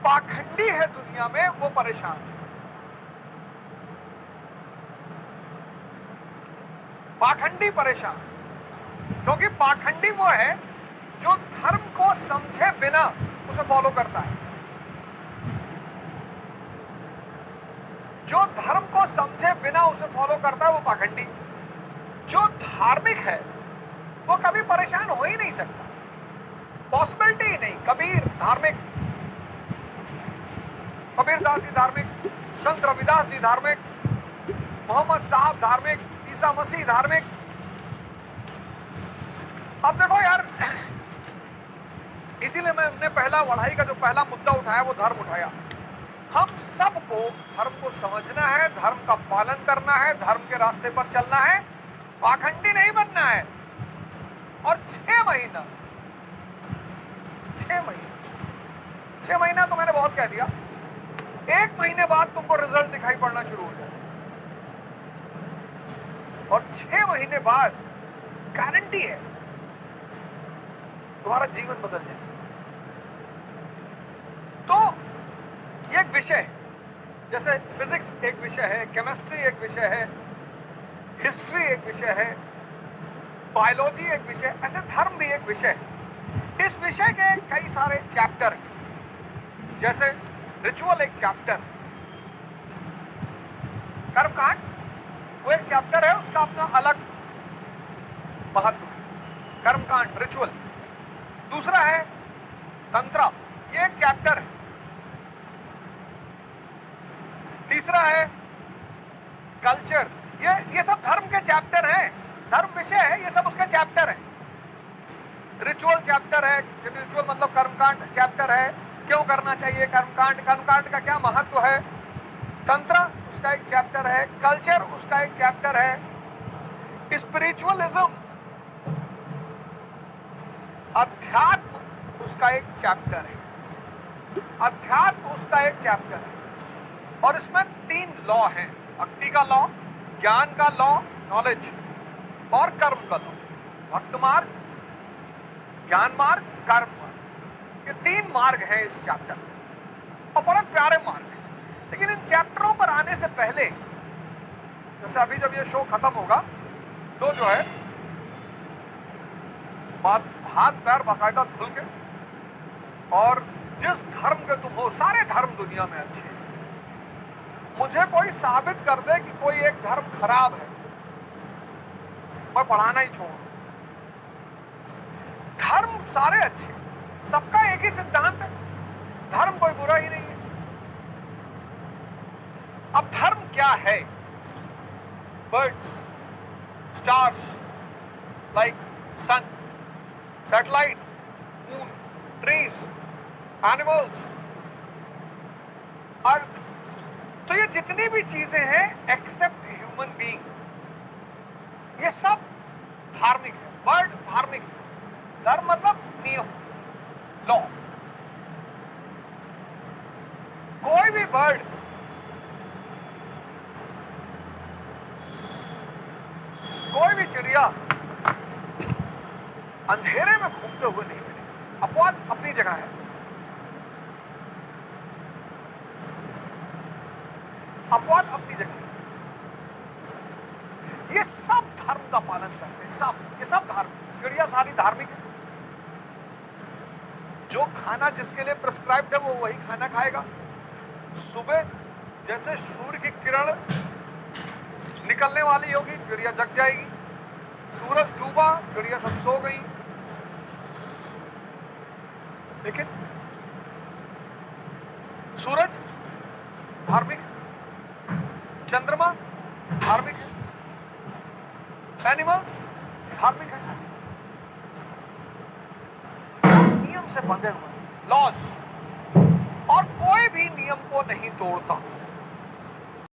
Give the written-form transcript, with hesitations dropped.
पाखंडी है दुनिया में वो परेशान। पाखंडी परेशान, क्योंकि पाखंडी वो है जो धर्म को समझे बिना उसे फॉलो करता है। जो धर्म को समझे बिना उसे फॉलो करता है वो पाखंडी। जो धार्मिक है वो कभी परेशान हो ही नहीं सकता, पॉसिबिलिटी ही नहीं। कबीर धार्मिक, कबीरदास जी धार्मिक, संत रविदास जी धार्मिक, मोहम्मद साहब धार्मिक, ईसा मसीह धार्मिक। अब देखो यार, इसीलिए मैंने पहला वढ़ाई का जो पहला मुद्दा उठाया वो धर्म उठाया। हम सबको धर्म को समझना है, धर्म का पालन करना है, धर्म के रास्ते पर चलना है, पाखंडी नहीं बनना है। और 6 महीना तो मैंने बहुत कह दिया। 1 महीने बाद तुमको रिजल्ट दिखाई पड़ना शुरू हो जाए, और 6 महीने बाद गारंटी है तुम्हारा जीवन बदल जाए। तो ये एक विषय, जैसे फिजिक्स एक विषय है, केमिस्ट्री एक विषय है, हिस्ट्री एक विषय है, बायोलॉजी एक विषय, ऐसे धर्म भी एक विषय है। इस विषय के कई सारे चैप्टर हैं, जैसे रिचुअल एक चैप्टर, कर्मकांड वो एक चैप्टर है, उसका अपना अलग महत्व। कर्मकांड रिचुअल। दूसरा है तंत्र, ये एक चैप्टर है। तीसरा है कल्चर, ये सब धर्म के चैप्टर हैं, धर्म विषय है, ये सब उसके चैप्टर हैं। रिचुअल चैप्टर है, रिचुअल मतलब कर्मकांड चैप्टर है, क्यों करना चाहिए कर्मकांड, कर्मकांड का क्या महत्व है। तंत्र उसका एक चैप्टर है, कल्चर उसका एक चैप्टर है, स्पिरिचुअलिज्म अध्यात्म उसका एक चैप्टर है, अध्यात्म उसका एक चैप्टर है। और इसमें 3 लॉ हैं, भक्ति का लॉ, ज्ञान का लॉ नॉलेज, और कर्म का लॉ। भक्त मार्ग, ज्ञान मार्ग, कर्म मार्ग, ये 3 मार्ग हैं इस चैप्टर, और बड़े प्यारे मार्ग हैं। लेकिन इन चैप्टरों पर आने से पहले, जैसे अभी जब ये शो खत्म होगा तो जो है हाथ पैर बाकायदा धुल के, और जिस धर्म के तुम हो, सारे धर्म दुनिया में अच्छे हैं, मुझे कोई साबित कर दे कि कोई एक धर्म खराब है, मैं पढ़ाना ही छोड़। धर्म सारे अच्छे, सबका एक ही सिद्धांत है, धर्म कोई बुरा ही नहीं है। अब धर्म क्या है? बर्ड्स, स्टार्स, लाइक सन, सैटेलाइट, मून, ट्रीज, एनिमल्स, अर्थ, तो ये जितनी भी चीजें हैं एक्सेप्ट ह्यूमन बीइंग, ये सब धार्मिक है। बर्ड धार्मिक है, धर्म मतलब नियम, लॉ। कोई भी बर्ड कोई भी चिड़िया अंधेरे में घूमते हुए नहीं मिलेगी। अपवाद अपनी जगह है, अपवाद अपनी जगह। ये सब धर्म का पालन करते हैं, सब, ये सब धर्म, चिड़िया सारी धार्मिक है। जो खाना जिसके लिए प्रिस्क्राइब्ड है वो वही खाना खाएगा। सुबह जैसे सूर्य की किरण निकलने वाली होगी, चिड़िया जग जाएगी। सूरज डूबा, चिड़िया सब सो गई। लेकिन सूरज धार्मिक है, चंद्रमा धार्मिक है, एनिमल्स धार्मिक है, सब नियम से बंधे हुए, लॉज, और कोई भी नियम को नहीं तोड़ता।